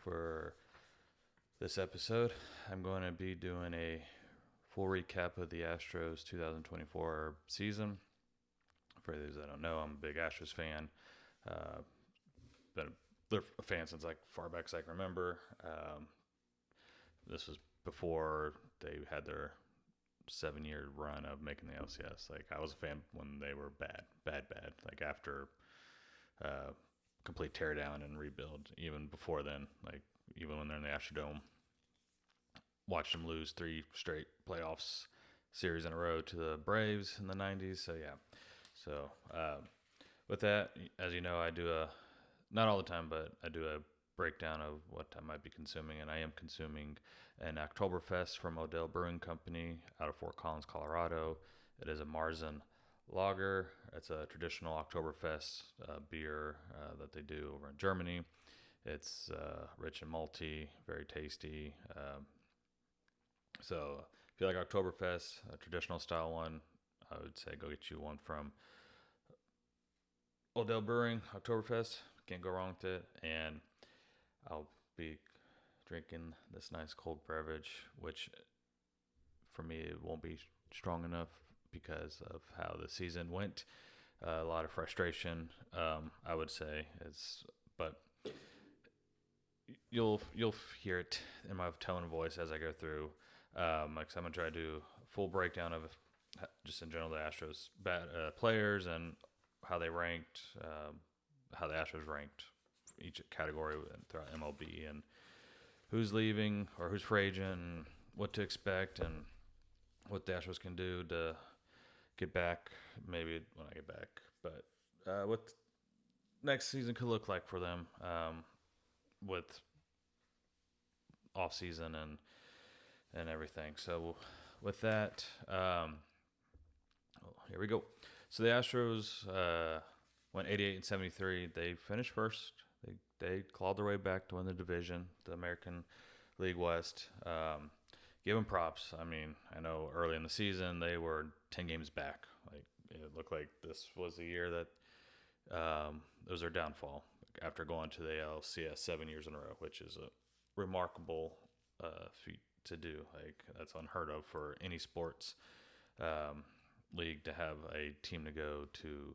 for this episode. I'm going to be doing a full recap of the Astros 2024 season. For those that don't know, I'm a big Astros fan. Uh, been a fan since like far back as I can remember. This was before they had their 7-year run of making the LCS. Like I was a fan when they were bad. Like after complete teardown and rebuild. Even before then, like even when they're in the Astrodome, watched them lose 3 straight playoffs series in a row to the Braves in the '90s. So yeah, so with that, as you know, I do not all the time, but I do a breakdown of what I might be consuming, and I am consuming an Oktoberfest from Odell Brewing Company out of Fort Collins, Colorado. It is a Marzen lager. It's a traditional Oktoberfest beer that they do over in Germany. It's rich and malty, very tasty. So if you like Oktoberfest, a traditional style one, I would say go get you one from Odell Brewing Oktoberfest. Can't go wrong with it. And I'll be drinking this nice cold beverage, which for me it won't be strong enough because of how the season went. A lot of frustration, I would say. But you'll hear it in my tone and voice as I go through. Like so I'm gonna try to do a full breakdown of just in general the Astros players and how they ranked, how the Astros ranked each category throughout MLB, and who's leaving or who's free agent, and what to expect, and what the Astros can do to get back. Maybe when I get back, but what next season could look like for them with off season and everything. So with that, here we go. So the Astros went 88-73. They finished first. They clawed their way back to win the division, the American League West. Give them props. I mean, I know early in the season they were 10 games back. Like it looked like this was the year that it was their downfall after going to the LCS 7 years in a row, which is a remarkable feat to do. Like that's unheard of for any sports league to have a team to go to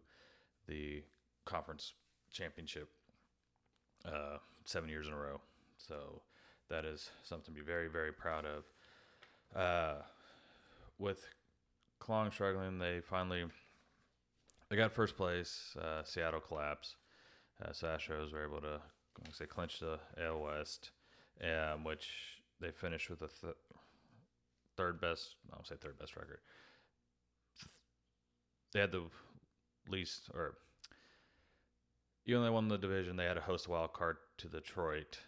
the conference championship 7 years in a row. So that is something to be very, very proud of. With Klong struggling, they got first place. Seattle collapsed. So Astros were able to, clinch the AL West, which they finished with the third best. I won't say third best record. They had the least, or even though they won the division, they had to host a wild card to Detroit,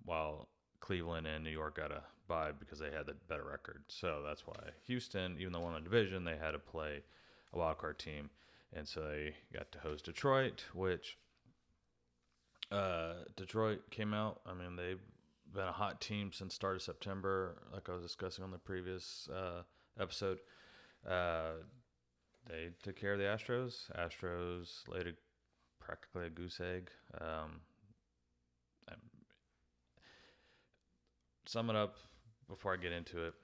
while Cleveland and New York got a bye because they had the better record. So that's why Houston, even though they won the division, they had to play a wild card team, and so they got to host Detroit, which Detroit came out. I mean, they've been a hot team since start of September, like I was discussing on the previous episode. They took care of the Astros. Astros laid practically a goose egg. Sum it up before I get into it.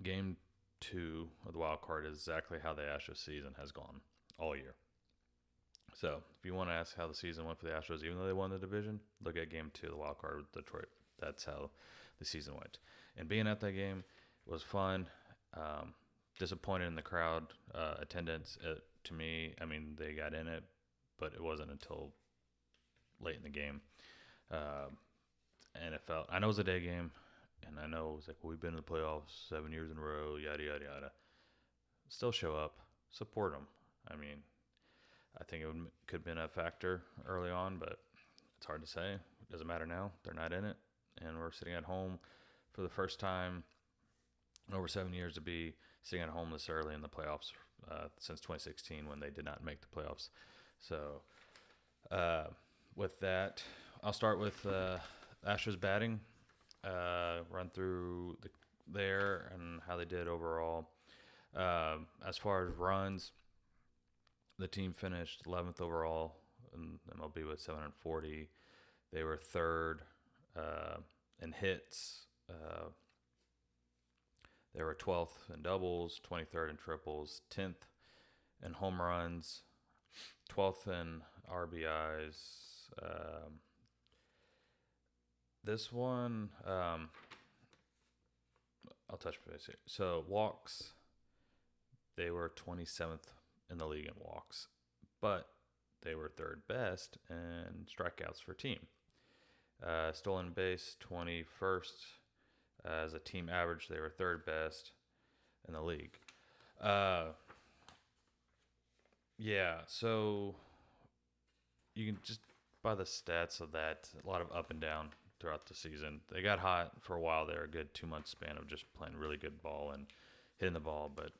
Game 2 of the wild card is exactly how the Astros season has gone all year. So if you want to ask how the season went for the Astros, even though they won the division, look at Game 2 of the wild card with Detroit. That's how the season went. And being at that game was fun. Disappointed in the crowd attendance. To me, I mean, they got in it, but it wasn't until late in the game. And I know it was a day game, and I know it was like, well, we've been in the playoffs 7 years in a row, yada, yada, yada. Still show up, support them. I mean, I think could have been a factor early on, but it's hard to say. It doesn't matter now. They're not in it, and we're sitting at home for the first time in over 7 years to be sitting at home this early in the playoffs since 2016 when they did not make the playoffs. So with that, I'll start with Astros batting, run through there and how they did overall. As far as runs, the team finished 11th overall in MLB with 740. They were third in hits. They were 12th in doubles, 23rd in triples, 10th in home runs, 12th in RBIs. This one, I'll touch base here. So walks, they were 27th in the league in walks, but they were third best in strikeouts for team. Stolen base, 21st. As a team average, they were third best in the league. Yeah, so you can just by the stats of that, a lot of up and down throughout the season. They got hot for a while there, a good 2 month span of just playing really good ball and hitting the ball, but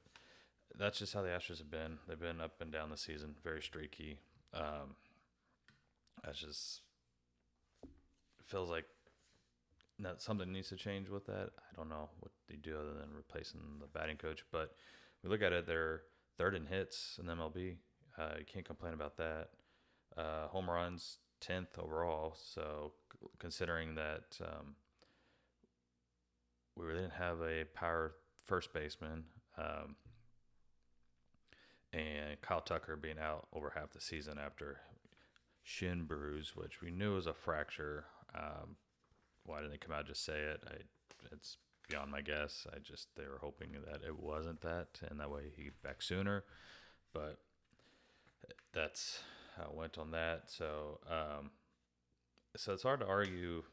that's just how the Astros have been. They've been up and down the season, very streaky. That's just feels like something needs to change with that. I don't know what they do other than replacing the batting coach, but we look at it, they're third in hits in the MLB. You can't complain about that. Home runs, 10th overall. So considering that we really didn't have a power first baseman, and Kyle Tucker being out over half the season after shin bruise, which we knew was a fracture. Why didn't they come out and just say it? It's beyond my guess. They were hoping that it wasn't that, and that way he'd get back sooner. But that's how it went on that. So it's hard to argue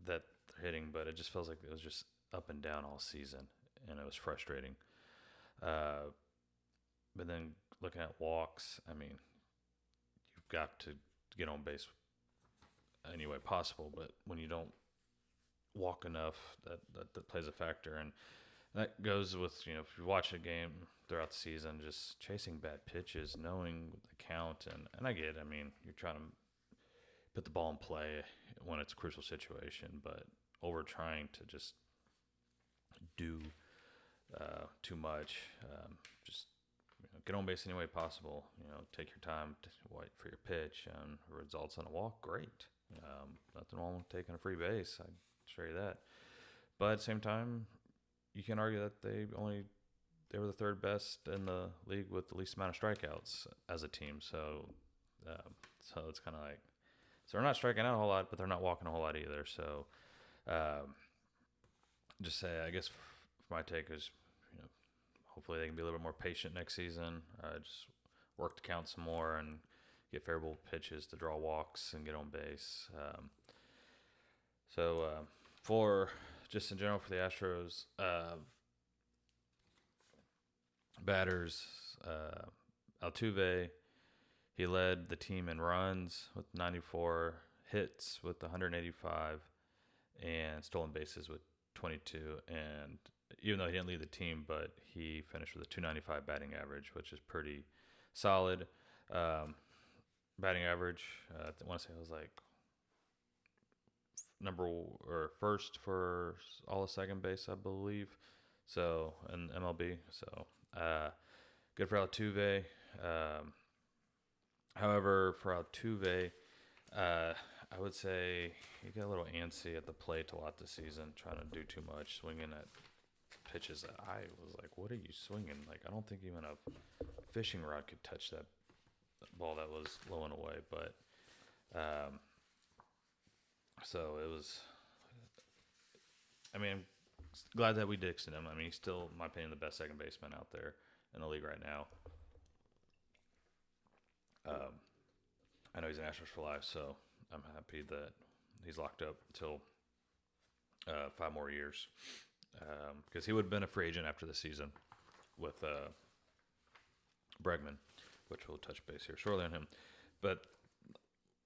that they're hitting, but it just feels like it was just up and down all season, and it was frustrating. But then looking at walks, I mean, you've got to get on base any way possible, but when you don't walk enough, that plays a factor, and that goes with, if you watch a game throughout the season, just chasing bad pitches, knowing the count, and I get it. I mean, you're trying to put the ball in play when it's a crucial situation, but over trying to just do too much, just get on base any way possible. Take your time to wait for your pitch, and results on a walk, great. Nothing wrong with taking a free base. I show you that. But at the same time, you can argue that they were the third best in the league with the least amount of strikeouts as a team. So it's kind of like, so they're not striking out a whole lot, but they're not walking a whole lot either. So just say, I guess my take is, hopefully they can be a little bit more patient next season. Just work the count some more and get favorable pitches to draw walks and get on base. For just in general for the Astros, batters, Altuve, he led the team in runs with 94, hits with 185, and stolen bases with 22. And even though he didn't lead the team, but he finished with a 295 batting average, which is pretty solid. Batting average, I want to say it was like first for all of second base, I believe. So in MLB, so good for Altuve. However, for Altuve, I would say he got a little antsy at the plate a lot this season, trying to do too much, swinging at pitches that I was like, what are you swinging? Like, I don't think even a fishing rod could touch that ball that was low and away. But so it was, I mean, I'm glad that we dixed him. I mean, he's still, in my opinion, the best second baseman out there in the league right now. I know he's an Astros for life, so I'm happy that he's locked up until 5 more years. Because he would have been a free agent after the season with Bregman, which we'll touch base here shortly on him. But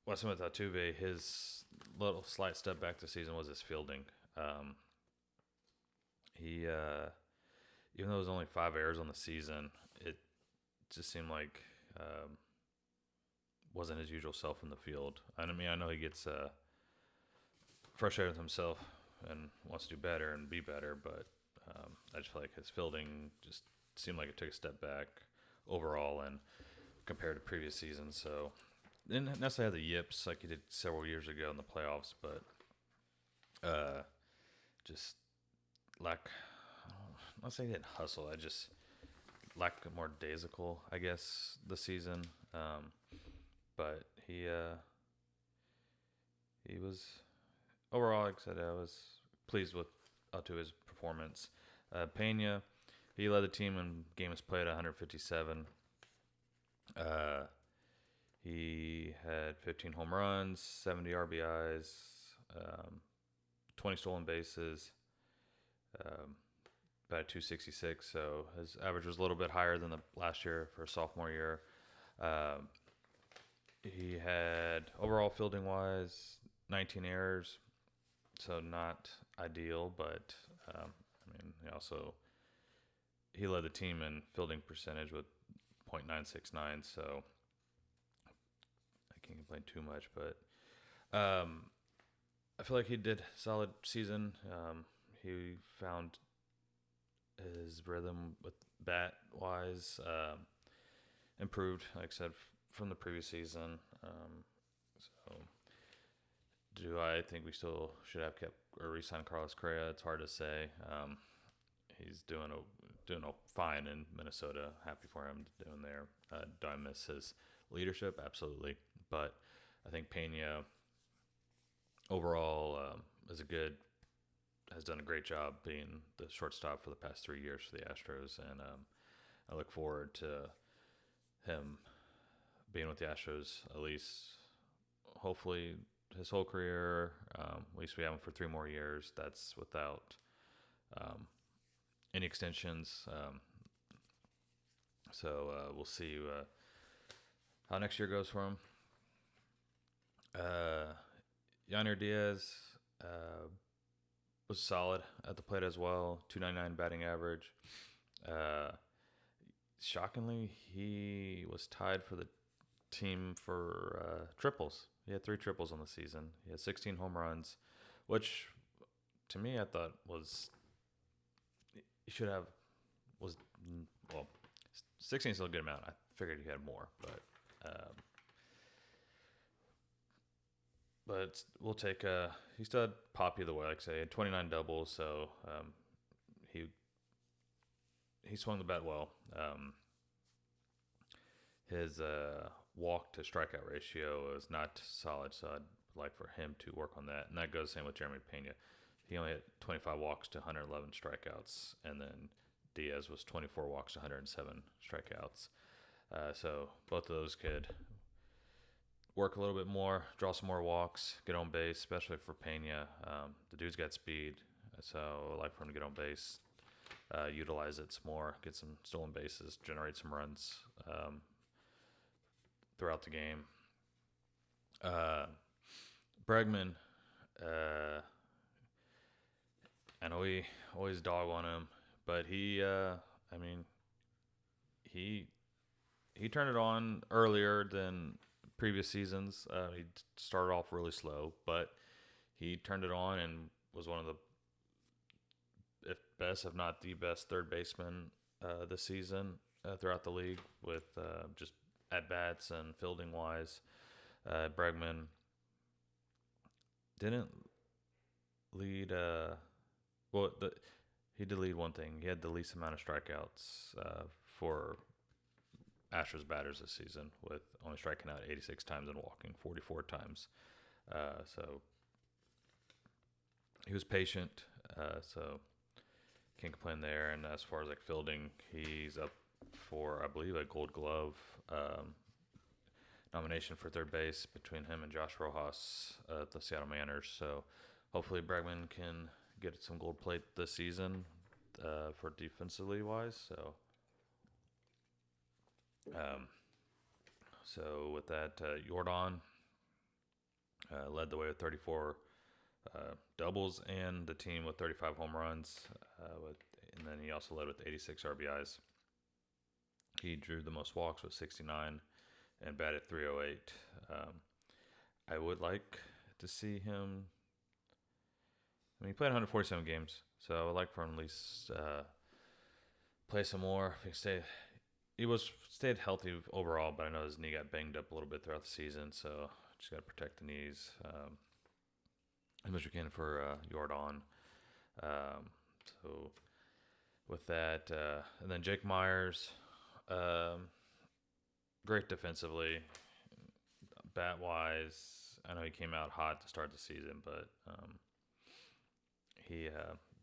what's with Altuve, his little slight step back this season was his fielding. He, even though it was only 5 errors on the season, it just seemed like wasn't his usual self in the field. I mean, I know he gets frustrated with himself and wants to do better and be better, but I just feel like his fielding just seemed like it took a step back overall and compared to previous seasons. So didn't necessarily have the yips like he did several years ago in the playoffs, but Uh, just lack. I'm not saying he didn't hustle. I just lack more daisical, I guess, this season. But he was overall, like I said, I was pleased with up to his performance. Pena, he led the team in games played 157. Uh, he had 15 home runs, 70 RBIs, um, 20 stolen bases, um, about 266. So his average was a little bit higher than the last year for a sophomore year. Um, he had overall fielding wise 19 errors, so not ideal, but he led the team in fielding percentage with .969, so I can't complain too much. But I feel like he did a solid season. He found his rhythm with bat wise, improved, like I said, from the previous season. So, do I think we still should have kept or re-signed Carlos Correa? It's hard to say. He's doing fine in Minnesota. Happy for him doing there. Do I miss his leadership? Absolutely, but I think Pena overall has done a great job being the shortstop for the past 3 years for the Astros, and I look forward to him being with the Astros at least, hopefully his whole career. At least we have him for 3 more years. That's without any extensions. So we'll see how next year goes for him. Yainer Diaz was solid at the plate as well. 299 batting average. Uh, Shockingly, he was tied for the team for triples. He had 3 triples on the season. He had 16 home runs, which to me I thought he should have was well 16 is still a good amount. I figured he had more, but we'll take he still had pop either way. Like I say, he had 29 doubles, so he he swung the bat well. His walk to strikeout ratio is not solid, so I'd like for him to work on that. And that goes the same with Jeremy Pena. He only had 25 walks to 111 strikeouts, and then Diaz was 24 walks to 107 strikeouts. So both of those could work a little bit more, draw some more walks, get on base, especially for Pena. The dude's got speed, so I'd like for him to get on base, utilize it some more, get some stolen bases, generate some runs throughout the game. Bregman, I know we always dog on him, but he he turned it on earlier than previous seasons. He started off really slow, but he turned it on and was one of the if not the best third baseman this season throughout the league with just at bats and fielding wise. Bregman didn't lead. He did lead one thing. He had the least amount of strikeouts for Astros batters this season, with only striking out 86 times and walking 44 times. So he was patient. So can't complain there. And as far as like fielding, he's up for, I believe, a Gold Glove nomination for third base between him and Josh Rojas at the Seattle Mariners. So hopefully Bregman can get some gold plate this season for defensively wise. So with that, Jordan led the way with 34 doubles and the team with 35 home runs. And then he also led with 86 RBIs. He drew the most walks with 69 and batted 308. I would like to see him. I mean, he played 147 games, so I would like for him at least play some more. He stayed healthy overall, but I know his knee got banged up a little bit throughout the season, so just got to protect the knees. And much we can for Jordan. Um, so with that, and then Jake Myers, um, great defensively, bat wise. I know he came out hot to start the season, but he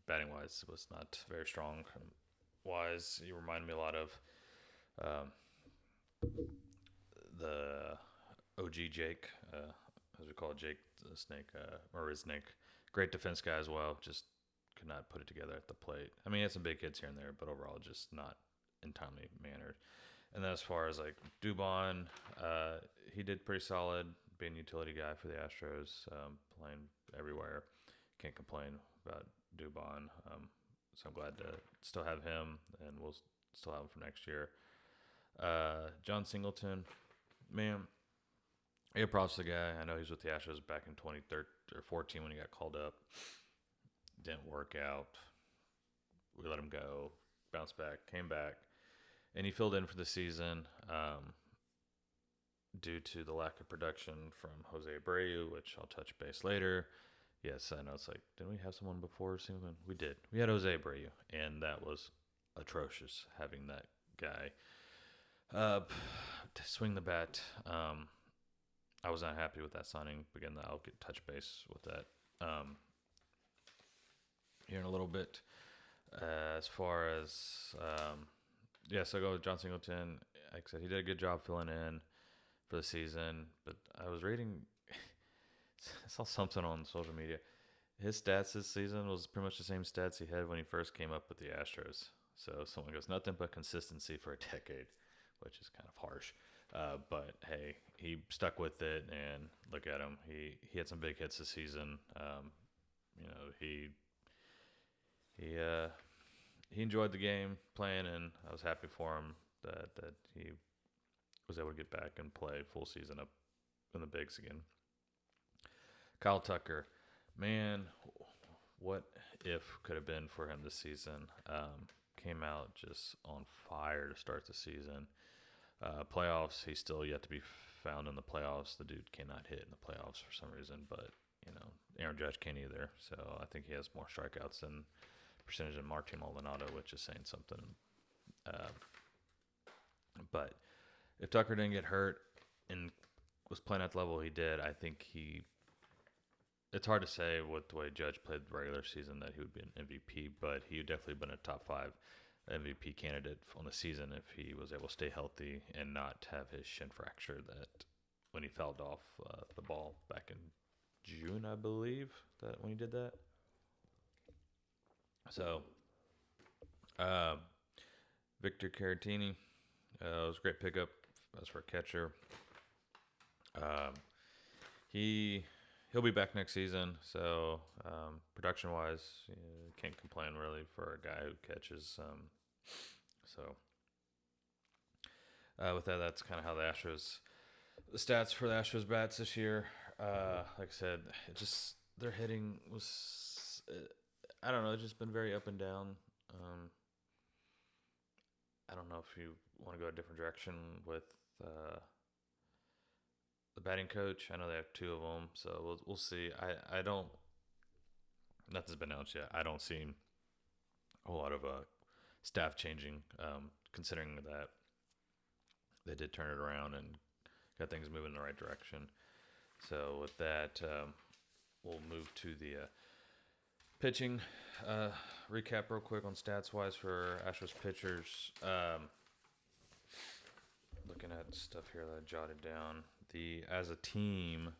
batting wise was not very strong. Wise, he reminded me a lot of um, the OG Jake, as we call it, Jake the Snake, or his Snake. Great defense guy as well. Just could not put it together at the plate. I mean, he had some big hits here and there, but overall, just not in timely manner. And then as far as like Dubon, he did pretty solid, being a utility guy for the Astros, playing everywhere. Can't complain about Dubon. So I'm glad to still have him, and we'll still have him for next year. John Singleton, man, yeah, props to the guy. I know he was with the Astros back in 2013 or 14 when he got called up. Didn't work out. We let him go. Bounced back, came back, and he filled in for the season due to the lack of production from Jose Abreu, which I'll touch base later. Yes, I know it's like, didn't we have someone before Singleton? We did. We had Jose Abreu, and that was atrocious having that guy to swing the bat. I was not happy with that signing. Again, I'll get touch base with that here in a little bit. As far as so I go with John Singleton. Like I said, he did a good job filling in for the season. But I was reading, I saw something on social media. His stats this season was pretty much the same stats he had when he first came up with the Astros. So someone goes, nothing but consistency for a decade, which is kind of harsh. But hey, he stuck with it, and look at him. He had some big hits this season. He enjoyed the game playing, and I was happy for him that he was able to get back and play full season up in the bigs again. Kyle Tucker, man, what if could have been for him this season? Came out just on fire to start the season. Playoffs, he's still yet to be found in the playoffs. The dude cannot hit in the playoffs for some reason, but Aaron Judge can't either. So I think he has more strikeouts than percentage than Martin Maldonado, which is saying something. But if Tucker didn't get hurt and was playing at the level he did, I think it's hard to say with the way Judge played the regular season that he would be an MVP, but he would definitely been a top 5 MVP candidate on the season if he was able to stay healthy and not have his shin fracture that when he fouled off the ball back in June, I believe, that when he did that. So, Victor Caratini was a great pickup as for a catcher. He'll be back next season, so production-wise, can't complain really for a guy who catches. With that, that's kind of how the stats for the Astros bats this year. Like I said, their hitting was, I don't know, it's just been very up and down. I don't know if you want to go a different direction with the batting coach. I know they have 2 of them, so we'll see. I don't. Nothing's been announced yet. I don't see a whole lot of staff changing, considering that they did turn it around and got things moving in the right direction. So with that, we'll move to the pitching. Recap real quick on stats wise for Astros pitchers. Looking at stuff here that I jotted down. As a team,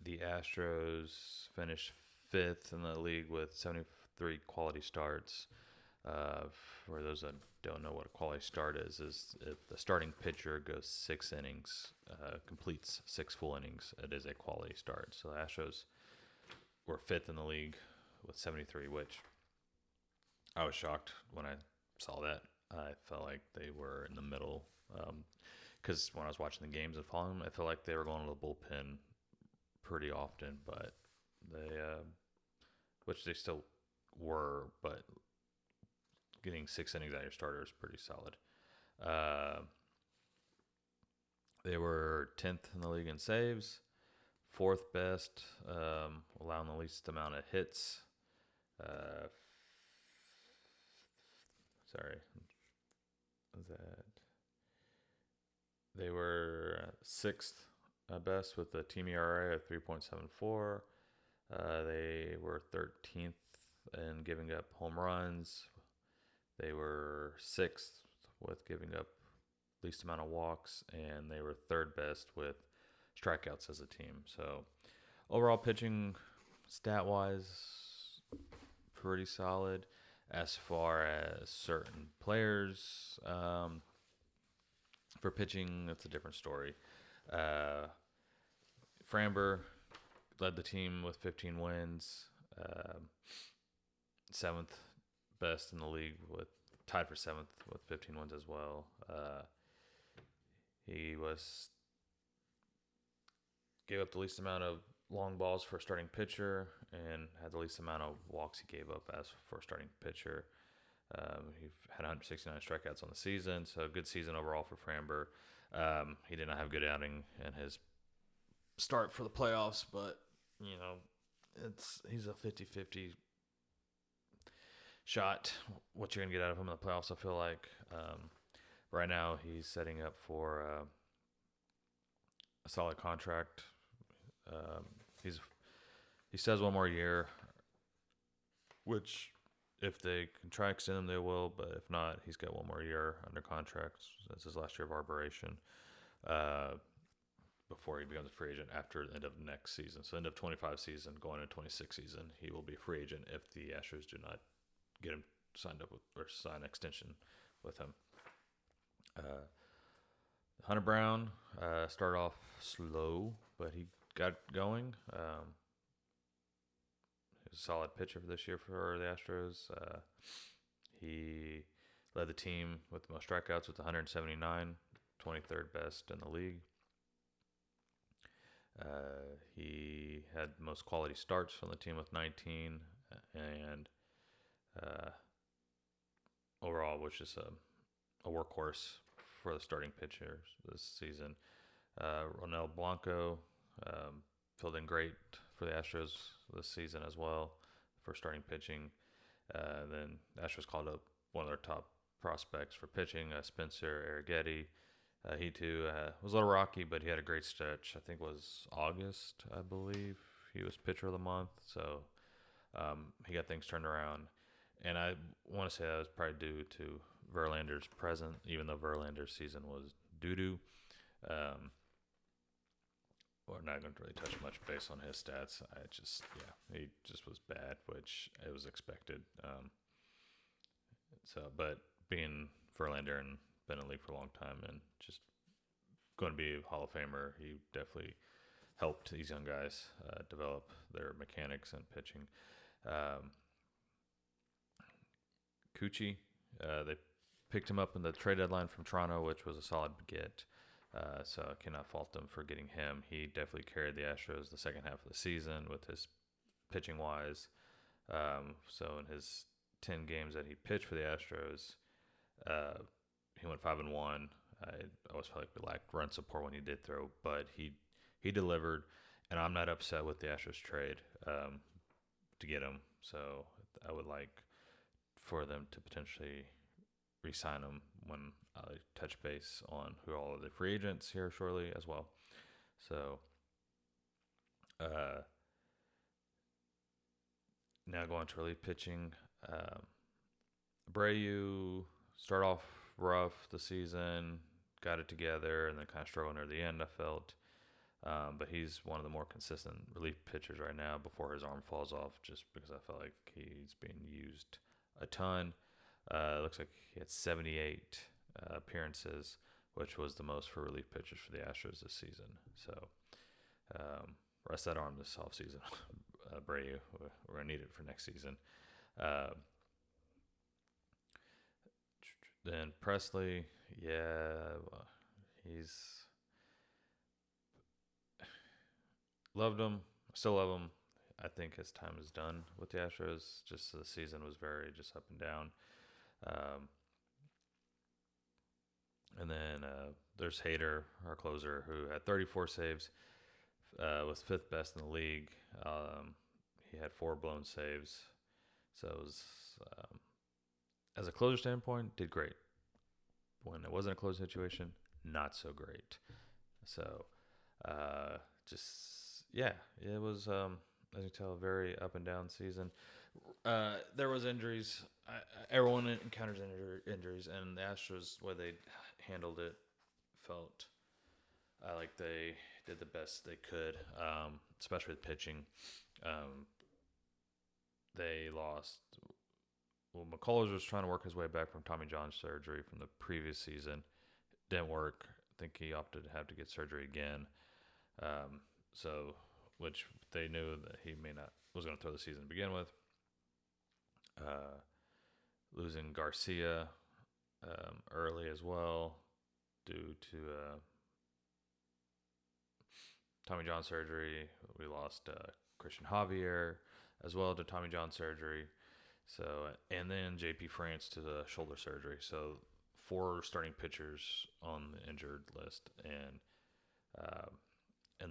the Astros finished 5th in the league with 73 quality starts. For those that don't know what a quality start is if the starting pitcher goes 6 innings, completes 6 full innings, it is a quality start. So the Astros were 5th in the league with 73, which I was shocked when I saw that. I felt like they were in the middle. Because when I was watching the games and following them, I felt like they were going to the bullpen pretty often, but which they still were, but getting 6 innings out of your starter is pretty solid. They were 10th in the league in saves, fourth best, allowing the least amount of hits. Uh, sorry, was that they were sixth best with a team ERA of 3.74. They were 13th in giving up home runs. They were sixth with giving up least amount of walks, and they were third best with strikeouts as a team. So overall pitching stat wise, pretty solid. As far as certain players, for pitching, it's a different story. Uh, Framber led the team with 15 wins, seventh best in the league, with tied for seventh with 15 wins as well. He gave up the least amount of long balls for a starting pitcher and had the least amount of walks he gave up as for a starting pitcher. He had 169 strikeouts on the season, so a good season overall for Framber. He did not have a good outing in his start for the playoffs, but he's a 50-50 shot what you're gonna get out of him in the playoffs. I feel like right now he's setting up for a solid contract. He says one more year, which if they can try to extend him, they will. But if not, he's got one more year under contract. That's his last year of arbitration before he becomes a free agent after the end of next season. So end of 25 season, going into 26 season, he will be a free agent if the Astros do not get him signed up with, or sign an extension with him. Hunter Brown started off slow, but he got going. He was a solid pitcher for this year for the Astros. He led the team with the most strikeouts with 179, 23rd best in the league. He had the most quality starts on the team with 19, and overall was just a workhorse for the starting pitchers this season. Ronel Blanco filled in great for the Astros this season as well for starting pitching. Then the Astros called up one of their top prospects for pitching, Spencer Arrighetti. He too was a little rocky, but he had a great stretch. I think it was August, I believe. He was pitcher of the month, so he got things turned around. And I want to say that was probably due to Verlander's presence, even though Verlander's season was doo-doo. We're not going to really touch much base on his stats. He just was bad, which it was expected. But being Verlander and been in the league for a long time and just going to be a Hall of Famer, he definitely helped these young guys develop their mechanics and pitching. Cucci, they picked him up in the trade deadline from Toronto, which was a solid get. So I cannot fault them for getting him. He definitely carried the Astros the second half of the season with his pitching wise. So in his 10 games that he pitched for the Astros, he went 5-1. I always felt like we lacked run support when he did throw, but he delivered, and I'm not upset with the Astros trade to get him. So I would like for them to potentially re-sign him when I touch base on who all of the free agents here shortly as well. So now going to relief pitching. Abreu start off rough the season, got it together, and then kind of struggled near the end, I felt. But he's one of the more consistent relief pitchers right now before his arm falls off, just because I felt like he's being used a ton. Looks like he had 78 appearances, which was the most for relief pitchers for the Astros this season. So rest that arm this offseason. Abreu, we're going to need it for next season. Then Presley, he's loved him, still love him. I think his time is done with the Astros. Just the season was very just up and down. And then there's Hader, our closer, who had 34 saves, was fifth best in the league. He had 4 blown saves, so it was as a closer standpoint, did great. When it wasn't a close situation, not so great. So, just yeah, it was as you tell, a very up and down season. There was injuries. Everyone encounters injuries, and the Astros, the way they handled it, felt like they did the best they could, especially with pitching. Um, they lost. Well, McCullers was trying to work his way back from Tommy John surgery from the previous season. Didn't work. I think he opted to have to get surgery again. Um, so, which they knew that he may not was going to throw the season to begin with. Losing Garcia early as well due to Tommy John surgery. We lost Christian Javier as well to Tommy John surgery. So, and then JP France to the shoulder surgery. So 4 starting pitchers on the injured list, and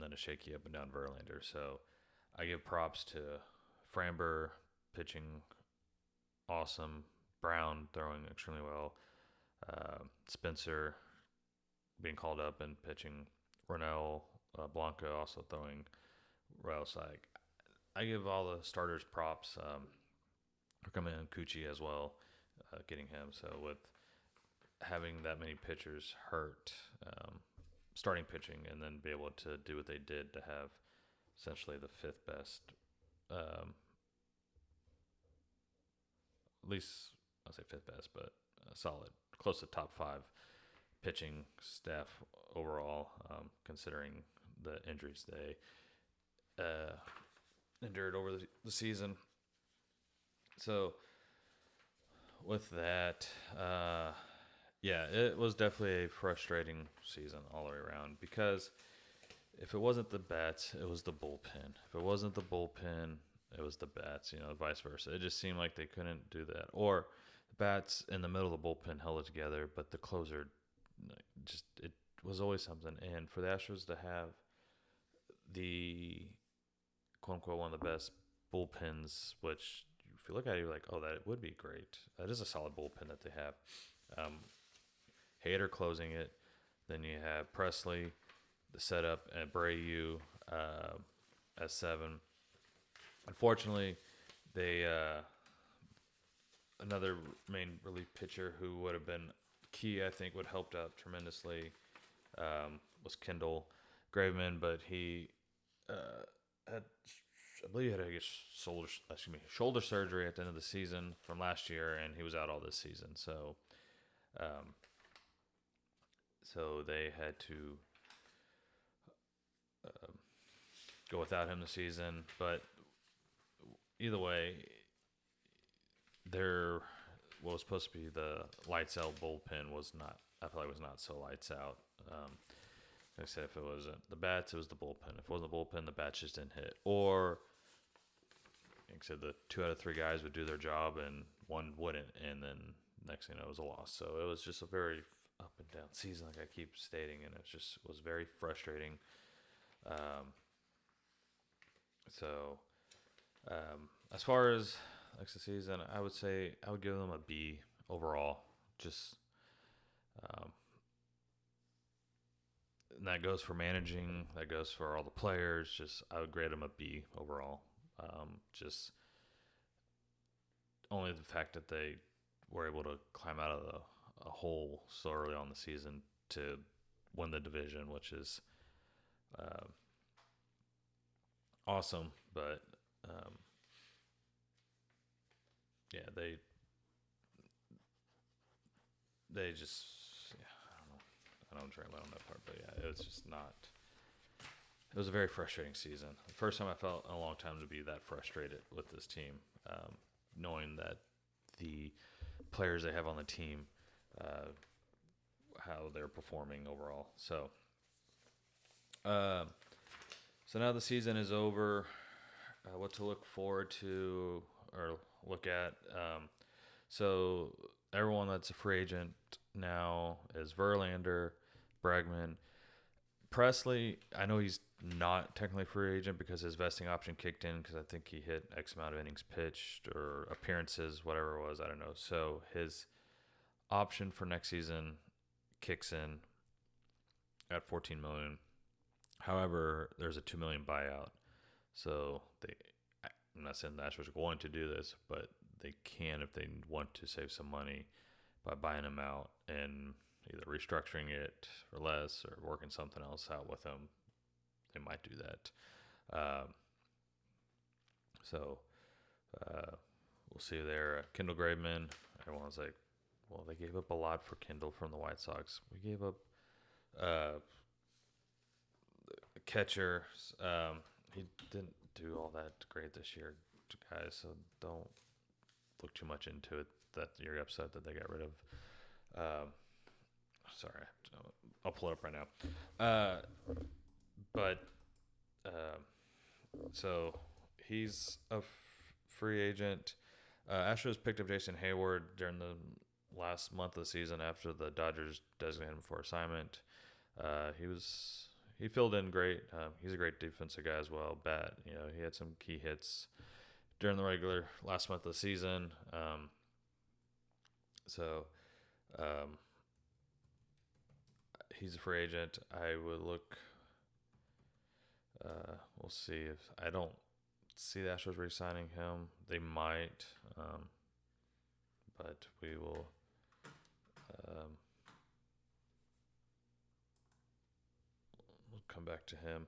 then a shaky up and down Verlander. So I give props to Framber pitching awesome, Brown throwing extremely well, Spencer being called up and pitching, Ronell Blanca also throwing well. So I give all the starters props. For coming in Cucci as well, getting him. So with having that many pitchers hurt, starting pitching, and then be able to do what they did to have essentially the 5th best, at least I'll say 5th best, but solid, close to top 5 pitching staff overall, considering the injuries they endured over the season. So with that, yeah, it was definitely a frustrating season all the way around, because if it wasn't the bats, it was the bullpen. If it wasn't the bullpen, it was the bats, vice versa. It just seemed like they couldn't do that. Or the bats in the middle of the bullpen held it together, but the closer it was always something. And for the Astros to have the quote unquote one of the best bullpens, which if you look at it, you're like, oh, that would be great. That is a solid bullpen that they have. Hader closing it. Then you have Presley, the setup, and Abreu as 7. Unfortunately, they another main relief pitcher who would have been key, I think, would have helped out tremendously, was Kendall Graveman, but he had, I believe, he had to get shoulder surgery at the end of the season from last year, and he was out all this season. So, so they had to go without him this season. But either way, what was supposed to be the lights out bullpen was not. I feel like it was not so lights out. Like I said, if it wasn't the bats, it was the bullpen. If it wasn't the bullpen, the bats just didn't hit. Or, like I said, the 2 out of 3 guys would do their job and one wouldn't, and then next thing you know, it was a loss. So it was just a very up and down season, like I keep stating, and it was very frustrating. As far as like the season, I would say I would give them a B overall. Just and that goes for managing. That goes for all the players. Just I would grade them a B overall. Just only the fact that they were able to climb out of a hole so early on the season to win the division, which is awesome. But yeah, they just, yeah, I don't drink on that part, but yeah, it was just not. It was a very frustrating season. The first time I felt in a long time to be that frustrated with this team, knowing that the players they have on the team, how they're performing overall. So now the season is over. What to look forward to or look at. So everyone that's a free agent now is Verlander, Bregman, Presley. I know he's not technically free agent because his vesting option kicked in because I think he hit X amount of innings pitched or appearances, whatever it was. I don't know. So his option for next season kicks in at 14 million. However, there's a 2 million buyout. So I'm not saying the Astros are going to do this, but they can if they want to save some money by buying him out and either restructuring it for less or working something else out with him. They might do that. Um, so we'll see there. Kendall Graveman, everyone's like, well, they gave up a lot for Kendall from the White Sox. We gave up a catcher. He didn't do all that great this year, guys, so don't look too much into it that you're upset that they got rid of. Sorry, I'll pull it up right now. But so he's a free agent. Astros picked up Jason Hayward during the last month of the season after the Dodgers designated him for assignment. He filled in great. He's a great defensive guy as well. He had some key hits during the regular last month of the season. So he's a free agent. I would look. We'll see if I don't see the Astros re-signing him. They might, but we will. We'll come back to him.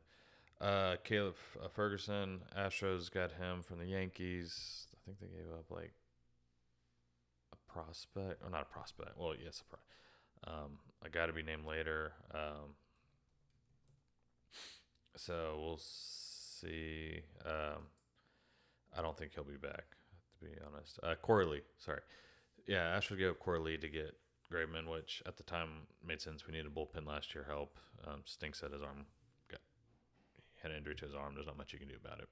Caleb Ferguson, Astros got him from the Yankees. I think they gave up like a prospect, or not a prospect. Well, yes, a guy to be named later. So we'll see. I don't think he'll be back, to be honest. Corey Lee, sorry. Yeah, Astros gave up Corey Lee to get Graveman, which at the time made sense. We needed bullpen last year help. Stinks that his arm had an injury to his arm. There's not much you can do about it.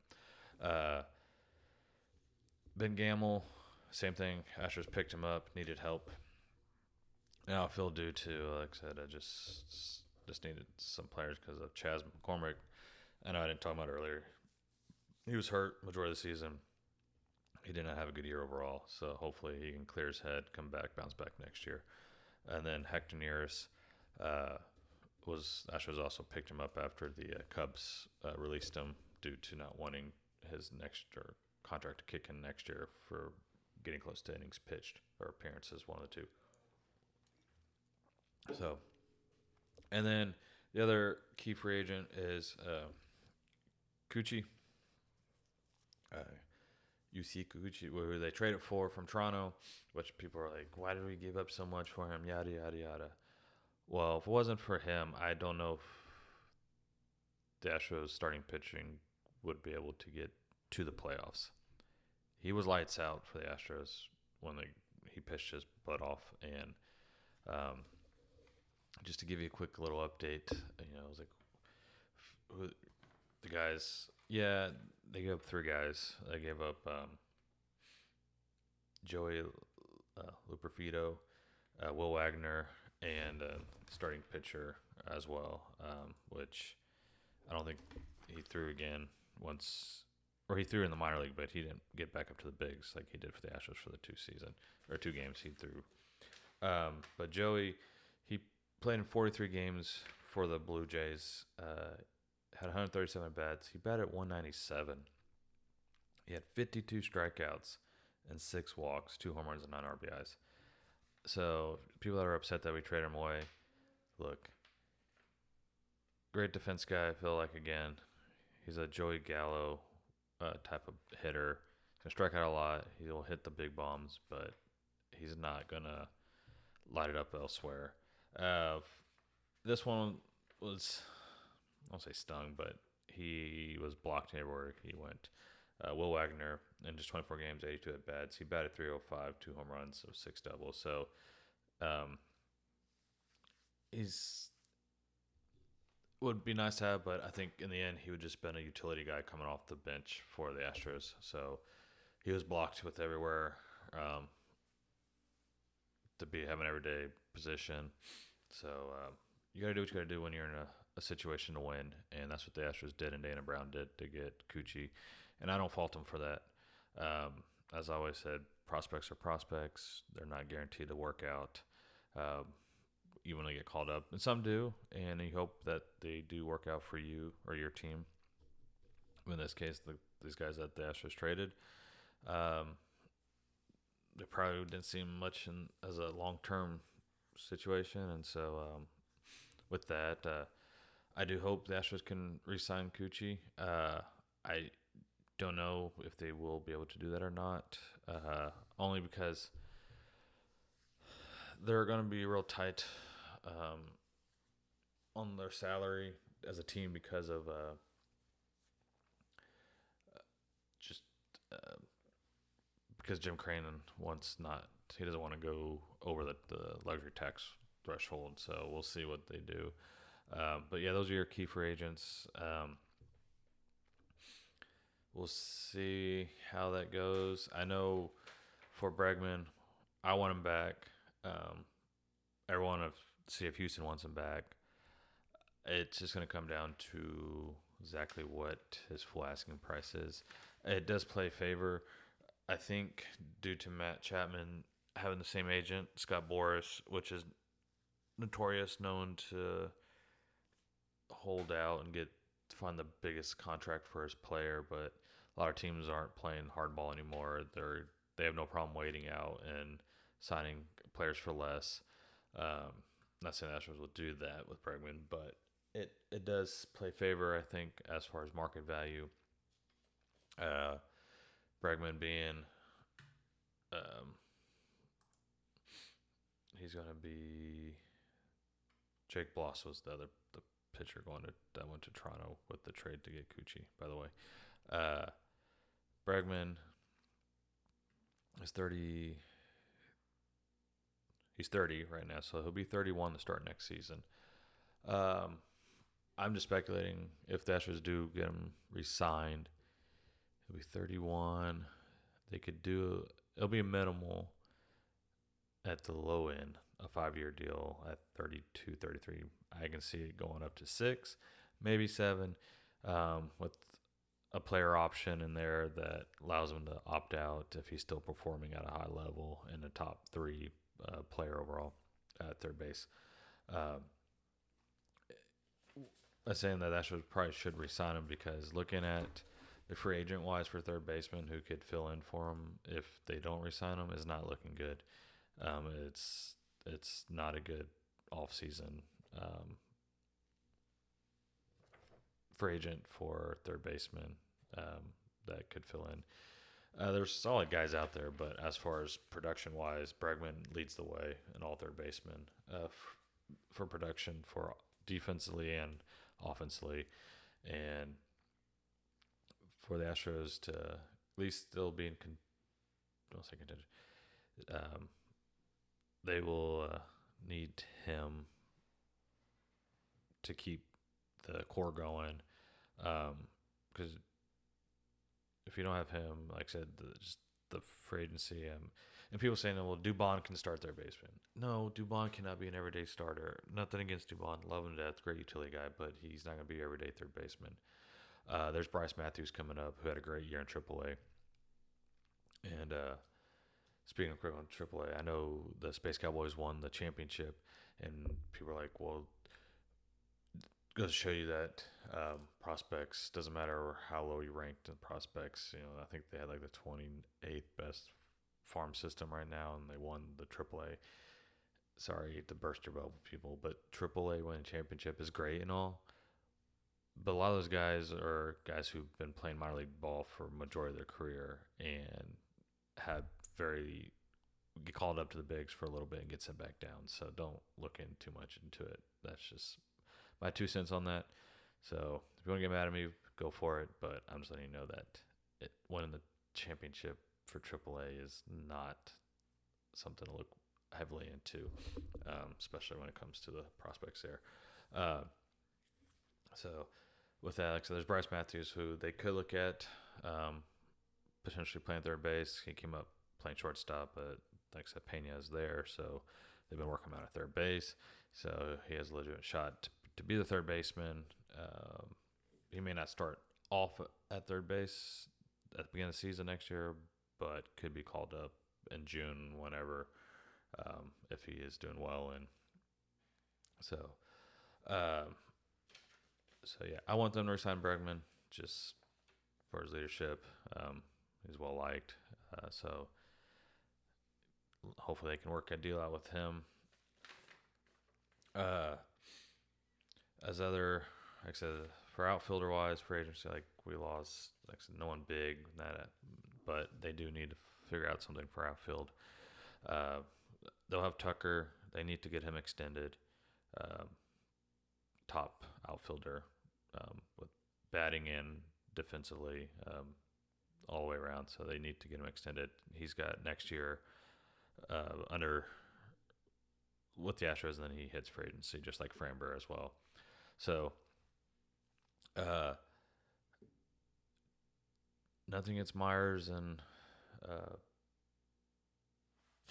Ben Gamel, same thing. Astros picked him up, needed help. Now I feel due to, like I said, I just needed some players because of Chas McCormick. I know I didn't talk about it earlier. He was hurt majority of the season. He did not have a good year overall, so hopefully he can clear his head, come back, bounce back next year. And then Hector Neris Astros also picked him up after the Cubs released him due to not wanting his next contract to kick in next year for getting close to innings pitched or appearances, one of the two. So, and then the other key free agent is Cucci. UC Cucci, who they traded for from Toronto, which people are like, why did we give up so much for him? Yada, yada, yada. Well, if it wasn't for him, I don't know if the Astros starting pitching would be able to get to the playoffs. He was lights out for the Astros when he pitched his butt off. And just to give you a quick little update, I was like, the guys, yeah, they gave up 3 guys. They gave up Joey Luperfido, Will Wagner, and starting pitcher as well, which I don't think he threw again once, or he threw in the minor league, but he didn't get back up to the bigs like he did for the Astros for the 2 games he threw. But Joey, he played in 43 games for the Blue Jays, had 137 at bats. He batted 197. He had 52 strikeouts and 6 walks, 2 home runs, and 9 RBIs. So people that are upset that we traded him away, look, great defense guy. I feel like, again, he's a Joey Gallo type of hitter. He's gonna strike out a lot. He'll hit the big bombs, but he's not gonna light it up elsewhere. This one was, I won't say stung, but he was blocked everywhere he went. Will Wagner, in just 24 games, 82 at bats. He batted 305, 2 home runs, so 6 doubles. So would be nice to have, but I think in the end he would just been a utility guy coming off the bench for the Astros. So he was blocked with everywhere to have an everyday position. So you got to do what you got to do when you're in a situation to win, and that's what the Astros did and Dana Brown did to get Coochie, and I don't fault him for that. As I always said, prospects are prospects; they're not guaranteed to work out. Um, even when they get called up, and some do, and you hope that they do work out for you or your team. In this case, these guys that the Astros traded, um, they probably didn't see much as a long term situation, and so with that, I do hope the Astros can re-sign Coochie. I don't know if they will be able to do that or not, only because they're going to be real tight um, on their salary as a team because of just uh, because Jim Cranen wants not he doesn't want to go over the luxury tax threshold. So we'll see what they do. But yeah, those are your key free agents. We'll see how that goes. I know for Bregman, I want him back. Everyone of CF Houston wants him back. It's just going to come down to exactly what his full asking price is. It does play favor, I think, due to Matt Chapman having the same agent, Scott Boras, which is notorious, known to hold out and find the biggest contract for his player. But a lot of teams aren't playing hardball anymore. They have no problem waiting out and signing players for less. Not saying the Astros will do that with Bregman, but it does play favor, I think, as far as market value. Bregman being, um, he's going to be. Jake Bloss was the pitcher that went to Toronto with the trade to get Coochie. By the way, Bregman is 30. He's 30 right now, so he'll be 31 to start next season. I'm just speculating if the Astros do get him re-signed, he'll be 31. It'll be minimal at the low end, a 5-year deal at 32, 33. I can see it going up to 6, maybe 7, with a player option in there that allows him to opt out if he's still performing at a high level in the top 3 player overall at third base. I'm saying that Astros probably should re-sign him because looking at the free agent wise for third baseman who could fill in for him if they don't re-sign him is not looking good. It's not a good off-season free agent for third baseman that could fill in. There's solid guys out there, but as far as production-wise, Bregman leads the way in all third basemen for production for defensively and offensively, and for the Astros to at least still be in contention. They will need him to keep the core going, because if you don't have him, like I said, just the free agency, and people saying, well, Dubon can start their baseman. No, Dubon cannot be an everyday starter. Nothing against Dubon, love him to death, great utility guy, but he's not going to be everyday third baseman. There's Bryce Matthews coming up, who had a great year in AAA. And speaking of quick on AAA, I know the Space Cowboys won the championship, and people are like, well, it goes to show you that prospects, doesn't matter how low you ranked in prospects. I think they had like the 28th best farm system right now, and they won the AAA. Sorry to burst your bubble, people, but AAA winning championship is great and all. But a lot of those guys are guys who've been playing minor league ball for a majority of their career and had get called up to the bigs for a little bit and get sent back down. So don't look in too much into it. That's just my 2 cents on that. So if you want to get mad at me, go for it. But I'm just letting you know that winning the championship for AAA is not something to look heavily into, especially when it comes to the prospects there. So with that, like I said, there's Bryce Matthews, who they could look at potentially playing third base. He came up playing shortstop, but like I said, Pena is there, so they've been working him out at third base. So he has a legitimate shot to to be the third baseman. He may not start off at third base at the beginning of the season next year, but could be called up in June whenever, if he is doing well. And so, um, so yeah, I want them to resign Bregman just for his leadership. He's well liked, so hopefully they can work a deal out with him. Uh, as other, like I said, for outfielder wise, for agency, like we lost, like I said, no one big that, but they do need to figure out something for outfield. Uh, they'll have Tucker. They need to get him extended. Um, top outfielder, with batting in defensively, all the way around. So they need to get him extended. He's got next year under with the Astros, and then he hits free agency just like Framber as well. So nothing against Myers uh,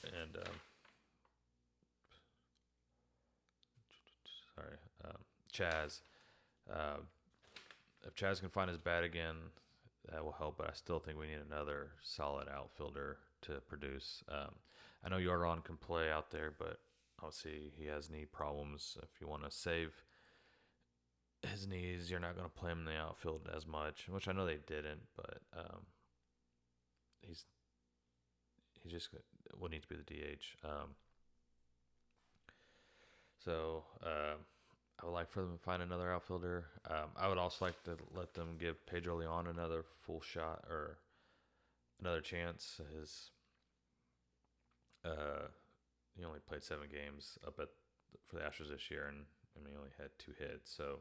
and sorry, Chaz. Uh, if Chaz can find his bat again, that will help. But I still think we need another solid outfielder to produce. I know Yordan can play out there, but obviously he has knee problems. If you want to save his knees, you're not going to play him in the outfield as much, which I know they didn't, but he's he just will need to be the DH. So I would like for them to find another outfielder. I would also like to let them give Pedro Leon another full shot or another chance. He only played 7 games for the Astros this year, and he only had 2 hits. So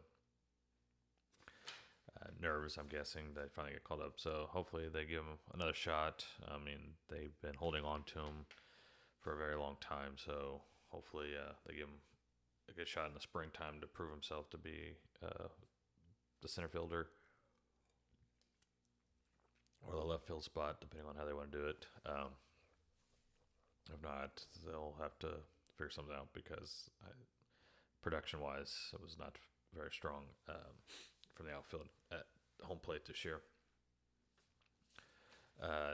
nerves, I'm guessing, they finally get called up. So hopefully they give him another shot. I mean, they've been holding on to him for a very long time. So hopefully they give him a good shot in the springtime to prove himself to be the center fielder or the left field spot, depending on how they want to do it. If not, they'll have to figure something out because production-wise, it was not very strong from the outfield at home plate this year.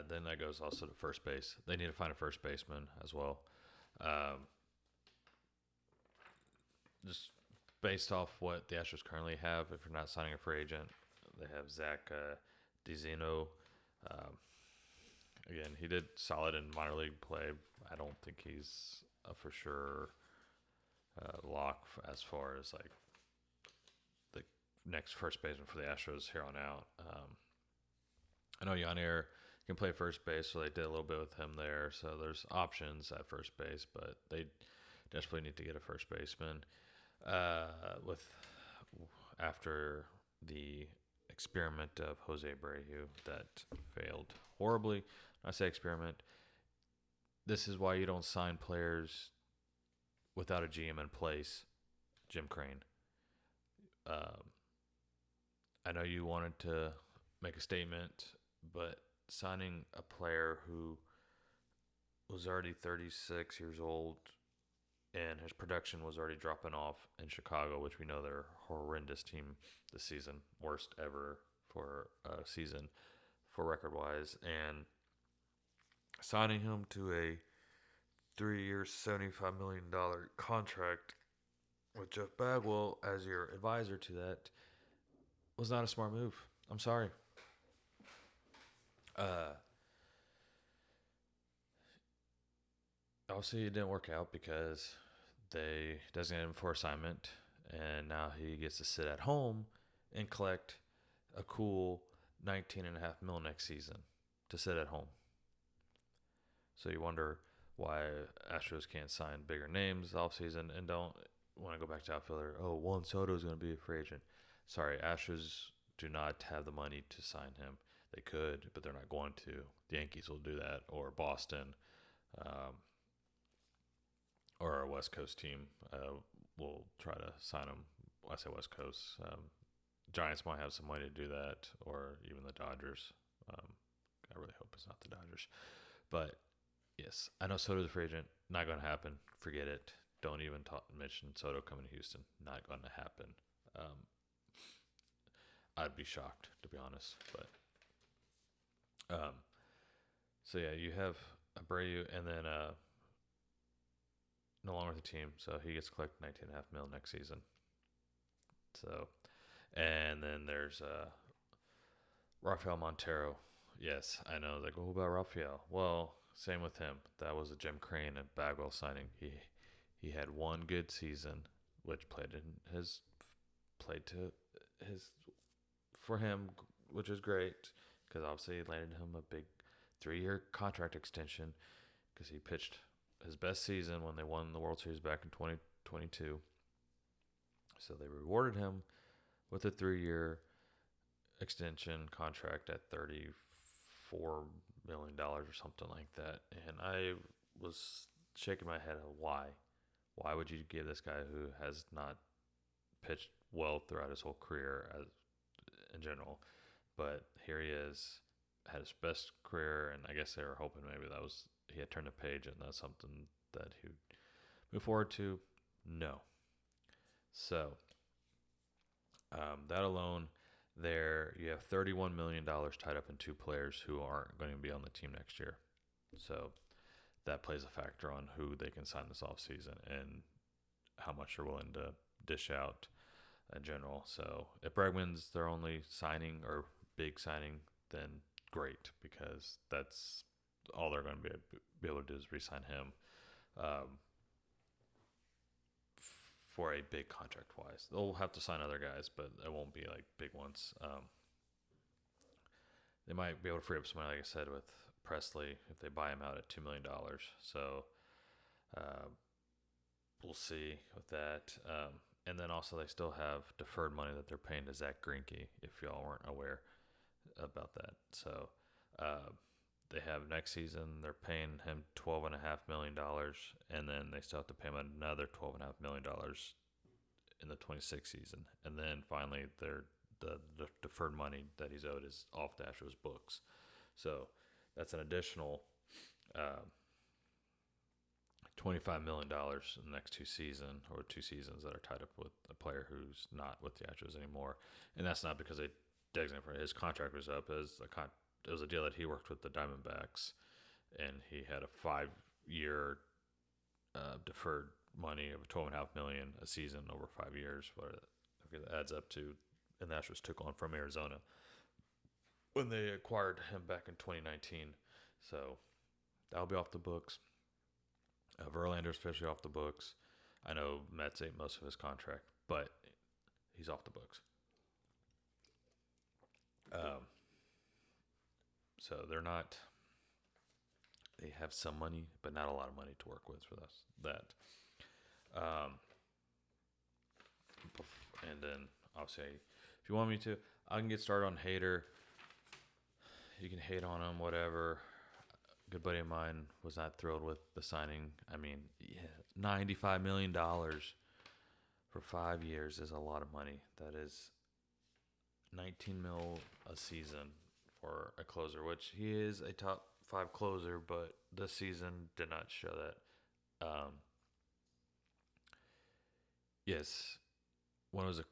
Then that goes also to first base. They need to find a first baseman as well. Just based off what the Astros currently have, if you're not signing a free agent, they have Zach DiZino. Again, he did solid in minor league play. I don't think he's a for sure lock as far as like the next first baseman for the Astros here on out. I know Yanier can play first base, so they did a little bit with him there. So there's options at first base, but they desperately need to get a first baseman. After the experiment of Jose Abreu that failed horribly. When I say experiment, this is why you don't sign players without a GM in place. Jim Crane. I know you wanted to make a statement, but signing a player who was already 36 years old and his production was already dropping off in Chicago, which we know they're a horrendous team this season, worst ever for a season for record-wise, and signing him to a 3-year, $75 million contract with Jeff Bagwell as your advisor to that was not a smart move. I'm sorry. Obviously, it didn't work out because they designated him for assignment, and now he gets to sit at home and collect a cool $19.5 million next season to sit at home. So you wonder why Astros can't sign bigger names offseason and don't want to go back to outfielder. Oh, Juan Soto is going to be a free agent. Sorry, Astros do not have the money to sign him. They could, but they're not going to. The Yankees will do that, or Boston, or our West Coast team will try to sign him. I say West Coast. Giants might have some money to do that, or even the Dodgers. I really hope it's not the Dodgers. But, yes, I know Soto's a free agent. Not going to happen. Forget it. don't even mention Soto coming to Houston. Not going to happen. I'd be shocked, to be honest. But so yeah, you have Abreu, and then no longer with the team, so he gets collected 19.5 mil next season. So, and then there's Rafael Montero. Yes, I know. They go about Rafael. Well, same with him. That was a Jim Crane and Bagwell signing. He had one good season, which played to his for him, which is great because obviously it landed him a big 3-year contract extension because he pitched his best season when they won the World Series back in 2022. So they rewarded him with a 3-year extension contract at $34 million or something like that. And I was shaking my head. Why? Why would you give this guy who has not pitched well throughout his whole career in general? But here he is, had his best career, and I guess they were hoping maybe he had turned a page and that's something that he would move forward to. No. So that alone, there you have $31 million tied up in 2 players who aren't going to be on the team next year. So that plays a factor on who they can sign this offseason and how much they're willing to dish out in general. So if Bregman's their only signing or big signing, then great, because that's all they're going to be able to do is re-sign him for a big contract wise. They'll have to sign other guys, but it won't be like big ones. They might be able to free up some money, like I said, with Presley if they buy him out at $2 million. So we'll see with that. And then also they still have deferred money that they're paying to Zach Greinke, if y'all weren't aware about that. So they have next season, they're paying him $12.5 million, and then they still have to pay him another $12.5 million in the 26th season. And then finally, the deferred money that he's owed is off the Astros books. So that's an additional $25 million in the next 2 seasons that are tied up with a player who's not with the Astros anymore. And that's not because they designated for his contract was up. It was a deal that he worked with the Diamondbacks, and he had a 5-year deferred money of $12.5 million a season over 5 years. What it adds up to, and the Astros took on from Arizona when they acquired him back in 2019. So that'll be off the books. Verlander's officially off the books. I know Mets ate most of his contract, but he's off the books. So they're not. They have some money, but not a lot of money to work with for that. And then obviously, if you want me to, I can get started on Hader. You can hate on him, whatever. A good buddy of mine was not thrilled with the signing. I mean, $95 million for 5 years is a lot of money. That is 19 mil a season for a closer, which he is a top 5 closer, but this season did not show that. Yes, when it was a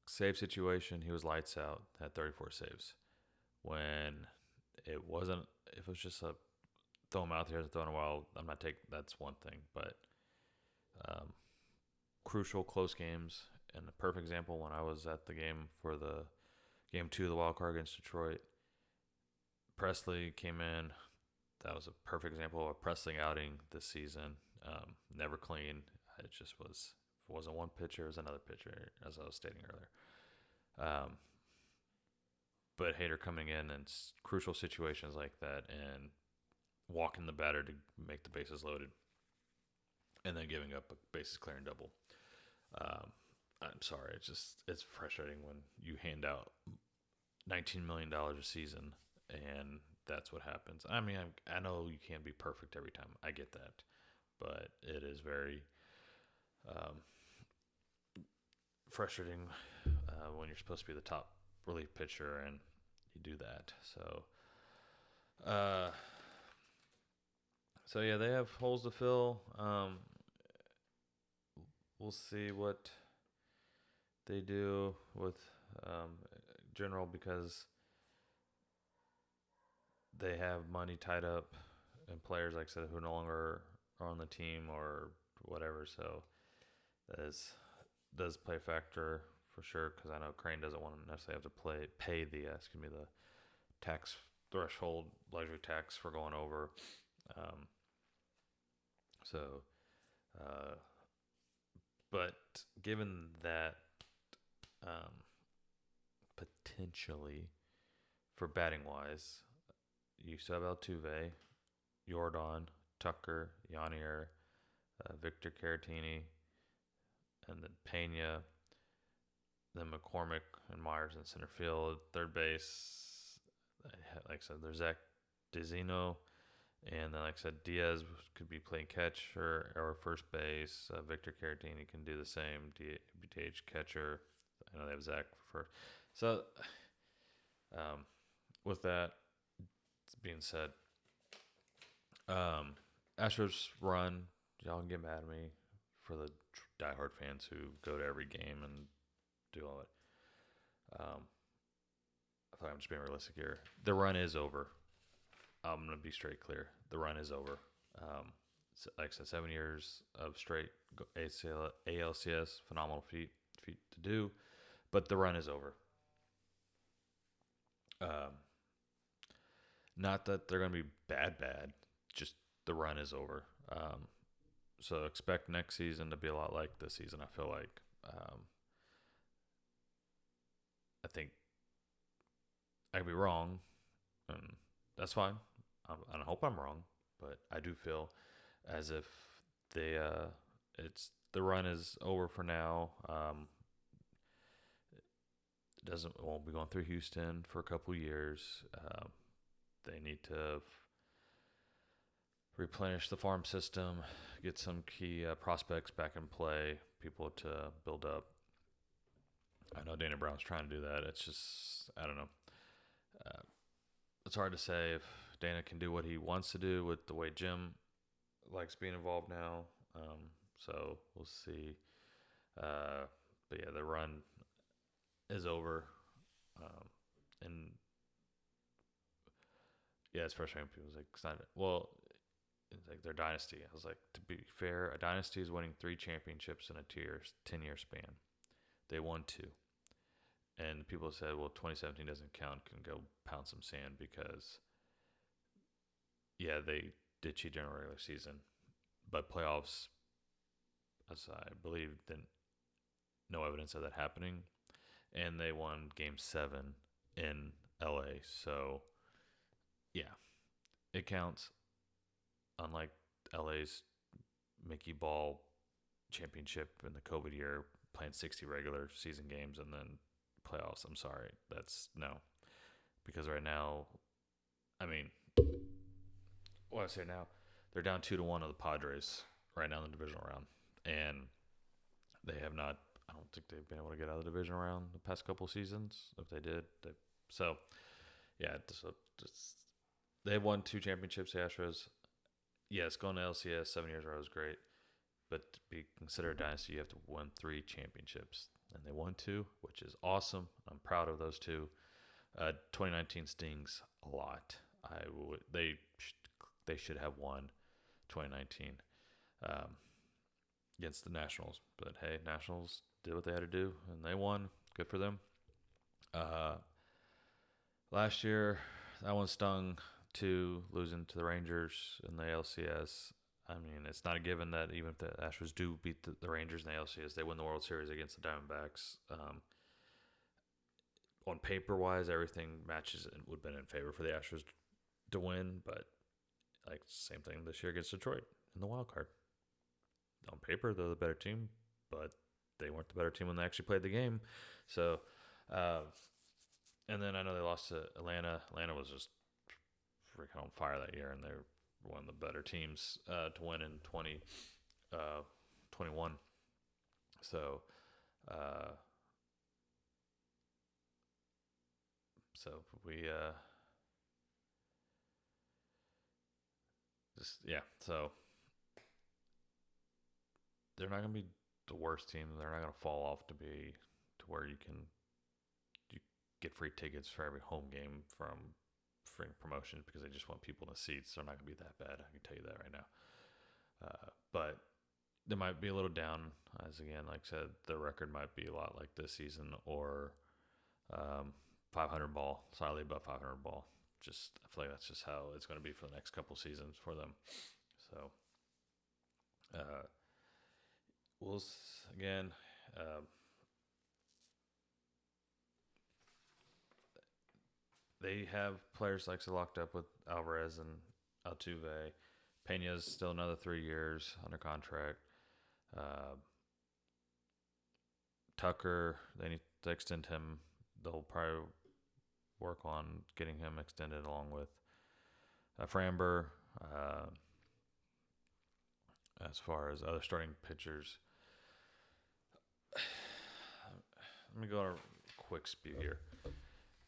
save situation, he was lights out, had 34 saves. When it wasn't, if it was just a throw him out there and throw in a while, I'm not taking, that's one thing, but crucial close games, and a perfect example when I was at the game for the game 2 of the wild card against Detroit, Presley came in. That was a perfect example of a Presley outing this season. Never clean. It just was. If it wasn't one pitcher, it was another pitcher, as I was stating earlier. But Hader coming in crucial situations like that and walking the batter to make the bases loaded, and then giving up a bases clearing double. I'm sorry. It's frustrating when you hand out $19 million a season and that's what happens. I mean, I know you can't be perfect every time. I get that. But it is very frustrating when you're supposed to be the top relief pitcher and you do that. So yeah, they have holes to fill. we'll see what they do with general because they have money tied up and players, like I said, who no longer are on the team or whatever. So that does play a factor for sure. Because I know Crane doesn't want to necessarily have to pay the the tax threshold, luxury tax for going over. Um, so, uh, but given that um, potentially for batting wise, you still have Altuve, Jordan, Tucker, Yanier, Victor Caratini, and then Pena, then McCormick and Myers in center field. Third base, like I said, there's Zach DeZino, and then like I said, Diaz could be playing catch or first base. Victor Caratini can do the same, DH catcher. I know they have Zach for first. So, um, with that being said, Astros run. Y'all can get mad at me for the diehard fans who go to every game and do all it. I thought I'm just being realistic here. The run is over. I'm gonna be straight clear. The run is over. Like I said, 7 years of straight ALCS, phenomenal feat to do, but the run is over. Um, Not that they're gonna be bad. Just the run is over. So expect next season to be a lot like this season. I feel like. I think I could be wrong, and that's fine. I hope I'm wrong, but I do feel as if they it's the run is over for now. It doesn't won't be going through Houston for a couple years. They need to replenish the farm system, get some key prospects back in play, people to build up. I know Dana Brown's trying to do that. It's just I don't know. Uh, it's hard to say if Dana can do what he wants to do with the way Jim likes being involved now. So we'll see. But yeah, the run is over. And yeah, it's frustrating. People like, it's not, well, it's like their dynasty. I was like, to be fair, a dynasty is winning 3 championships in a 10-year span. They won 2. And people said, well, 2017 doesn't count, can go pound some sand because, yeah, they did cheat during the regular season. But playoffs, as I believe, then no evidence of that happening. And they won game 7 in LA. So, yeah, it counts. Unlike LA's Mickey Ball championship in the COVID year, playing 60 regular season games and then playoffs. I'm sorry. That's no. Because right now, I mean, what I say now, they're down 2-1 of the Padres right now in the divisional round. And they have not, I don't think they've been able to get out of the divisional round the past couple seasons. If they did, so yeah, they've won 2 championships, the Astros. Yes, going to LCS 7 years in a row is great. But to be considered a dynasty, you have to win 3 championships. And they won 2, which is awesome. I'm proud of those 2. 2019 stings a lot. They should have won 2019 against the Nationals. But hey, Nationals did what they had to do, and they won. Good for them. Last year, that one stung too, losing to the Rangers in the ALCS. I mean, it's not a given that even if the Astros do beat the Rangers in the ALCS, they win the World Series against the Diamondbacks. On paper-wise, everything matches and would have been in favor for the Astros to win, but like same thing this year against Detroit in the wild card. On paper, they're the better team, but they weren't the better team when they actually played the game. So, and then I know they lost to Atlanta. Atlanta was just freaking on fire that year, and they were one of the better teams to win in 2021. So, we just yeah. So they're not gonna be the worst team. They're not going to fall off to be to where you get free tickets for every home game from free promotions because they just want people in the seats. They're not going to be that bad. I can tell you that right now. But they might be a little down, as again, like I said, the record might be a lot like this season or 500 ball, slightly above 500 ball. Just I feel like that's just how it's going to be for the next couple seasons for them. So, we'll again. They have players like locked up with Alvarez and Altuve. Pena's still another 3 years under contract. Uh, Tucker, they need to extend him. They'll probably work on getting him extended along with Framber. As far as other starting pitchers, let me go on a quick speed here.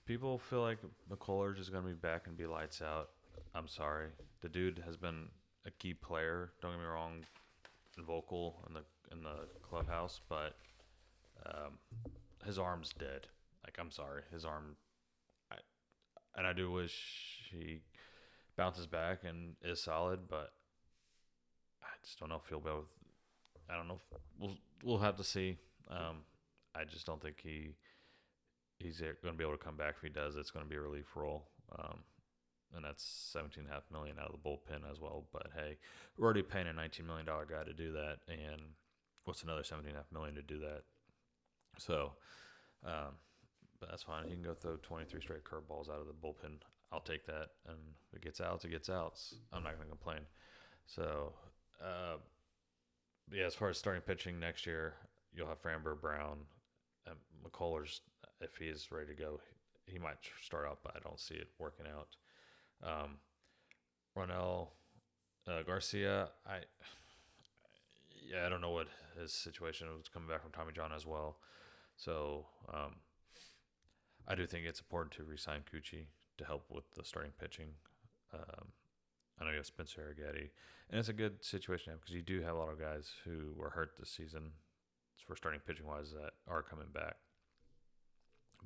People feel like McCullers is going to be back and be lights out. I'm sorry. The dude has been a key player. Don't get me wrong, vocal in the clubhouse, but his arm's dead. Like, I'm sorry, his arm. And I do wish he bounces back and is solid, but I just don't know if he'll be able. I don't know. If we'll have to see. I just don't think he's going to be able to come back. If he does, it's going to be a relief role. And that's $17.5 million out of the bullpen as well. But hey, we're already paying a $19 million guy to do that, and what's another $17.5 million to do that? So, but that's fine. He can go throw 23 straight curveballs out of the bullpen. I'll take that, and if it gets outs, it gets outs. I'm not going to complain. So, yeah, as far as starting pitching next year, you'll have Framber, Brown, and McCullers. If he is ready to go, he might start out, but I don't see it working out. Ronel Garcia, I don't know what his situation was coming back from Tommy John as well. So I do think it's important to re-sign Cucci to help with the starting pitching. I know you have Spencer Arrighetti, and it's a good situation because you do have a lot of guys who were hurt this season for starting pitching wise that are coming back.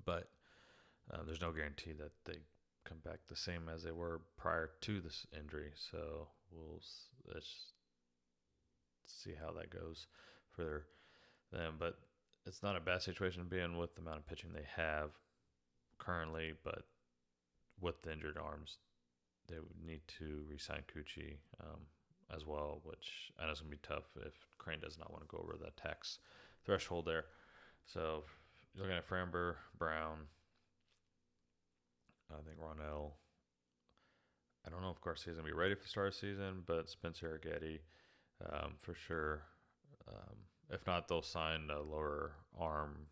But there's no guarantee that they come back the same as they were prior to this injury. So let's see how that goes for them. But it's not a bad situation to be in with the amount of pitching they have currently. But with the injured arms, they would need to re-sign Cucci as well, which I know is going to be tough if Crane does not want to go over that tax threshold there. So you're looking at Framber, Brown, I think Ronell. I don't know if Garcia's going to be ready for the start of the season, but Spencer Arrighetti for sure. If not, they'll sign a lower arm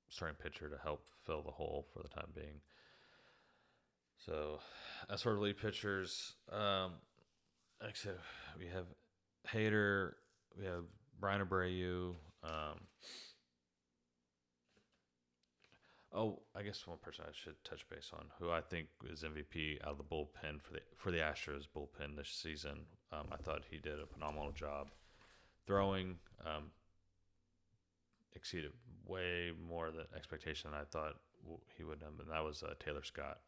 starting pitcher to help fill the hole for the time being. So, as for lead pitchers, like I said, we have Hader, we have Brian Abreu. I guess one person I should touch base on, who I think is MVP out of the bullpen for the Astros bullpen this season. I thought he did a phenomenal job throwing. Exceeded way more than expectation than I thought he would have, and that was Taylor Scott.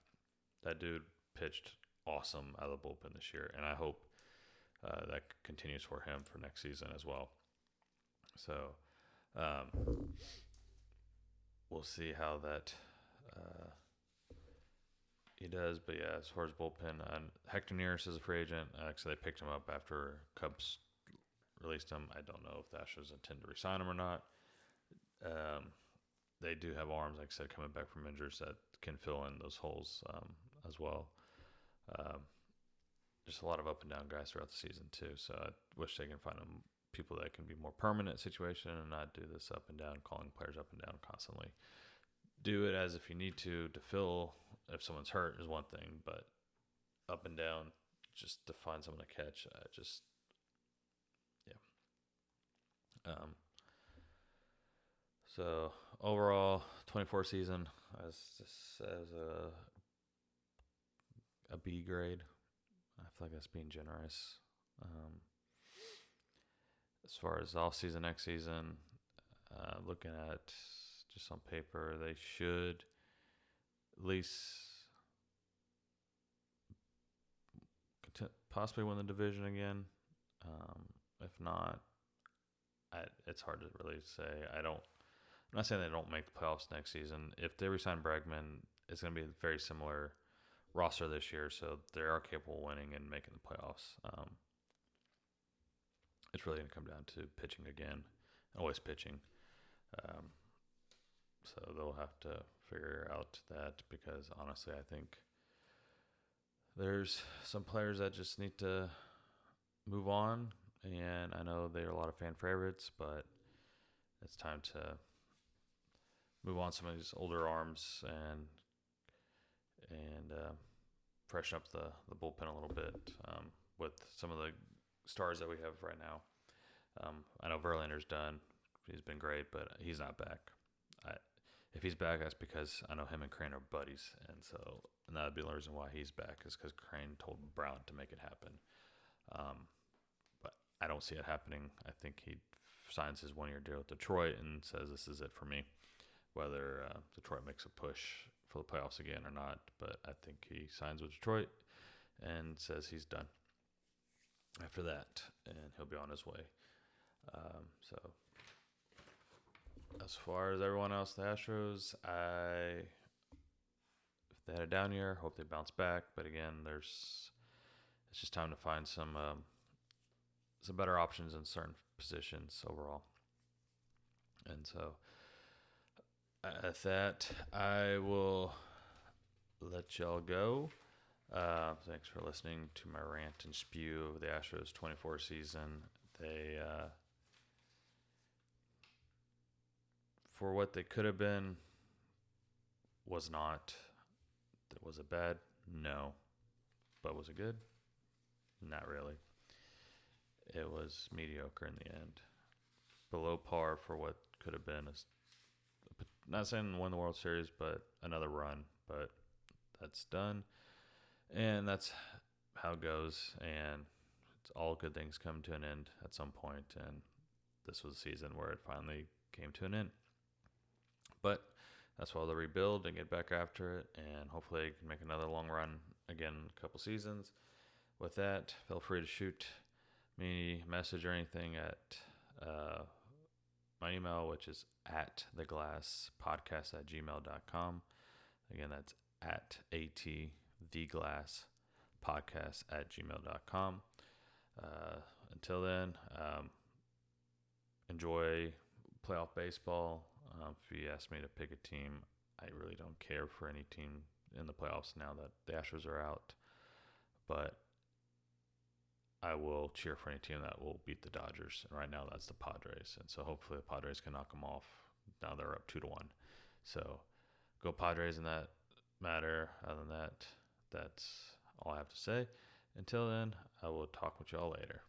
That dude pitched awesome out of the bullpen this year, and I hope that continues for him for next season as well. So we'll see how that he does. But yeah, as far as bullpen, Hector Neris is a free agent. Actually, they picked him up after Cubs released him. I don't know if the Astros intend to re-sign him or not. They do have arms, like I said, coming back from injuries that can fill in those holes as well. Just a lot of up and down guys throughout the season too. So I wish they can find them people that can be more permanent situation and not do this up and down, calling players up and down constantly. Do it as if you need to fill if someone's hurt is one thing, but up and down just to find someone to catch. So overall, 24 season as a B grade. I feel like that's being generous. As far as off season, next season, Looking at just on paper, they should at least possibly win the division again. If not, it's hard to really say. I'm not saying they don't make the playoffs next season. If they resign Bregman, it's going to be a very similar roster this year, so they are capable of winning and making the playoffs. It's really going to come down to pitching again, always pitching. So they'll have to figure out that because honestly, I think there's some players that just need to move on. And I know they're a lot of fan favorites, but it's time to move on some of these older arms and freshen up the bullpen a little bit with some of the stars that we have right now. I know Verlander's done. He's been great, but he's not back. If he's back, that's because I know him and Crane are buddies, and that would be the reason why he's back is because Crane told Brown to make it happen. But I don't see it happening. I think he signs his 1-year deal with Detroit and says this is it for me, whether Detroit makes a push for the playoffs again or not. But I think he signs with Detroit and says he's done after that, and he'll be on his way. So as far as everyone else, the Astros, if they had a down year, hope they bounce back. But again, it's just time to find some better options in certain positions overall. And so at that, I will let y'all go. Thanks for listening to my rant and spew of the Astros 24 season. They for what they could have been, was not. Was it bad? No. But was it good? Not really. It was mediocre in the end. Below par for what could have been. Not saying win the World Series, but another run. But that's done. And that's how it goes. And it's all good things come to an end at some point. And this was a season where it finally came to an end. But that's why they'll rebuild and get back after it, and hopefully they can make another long run again in a couple seasons. With that, feel free to shoot me a message or anything at my email, which is at theglasspodcast@gmail.com. Again, that's at theglasspodcast@gmail.com. Until then, enjoy playoff baseball. If you ask me to pick a team, I really don't care for any team in the playoffs now that the Astros are out. But I will cheer for any team that will beat the Dodgers. And right now, that's the Padres. And so hopefully the Padres can knock them off. Now they're up 2-1. So go Padres in that matter. Other than that, that's all I have to say. Until then, I will talk with y'all later.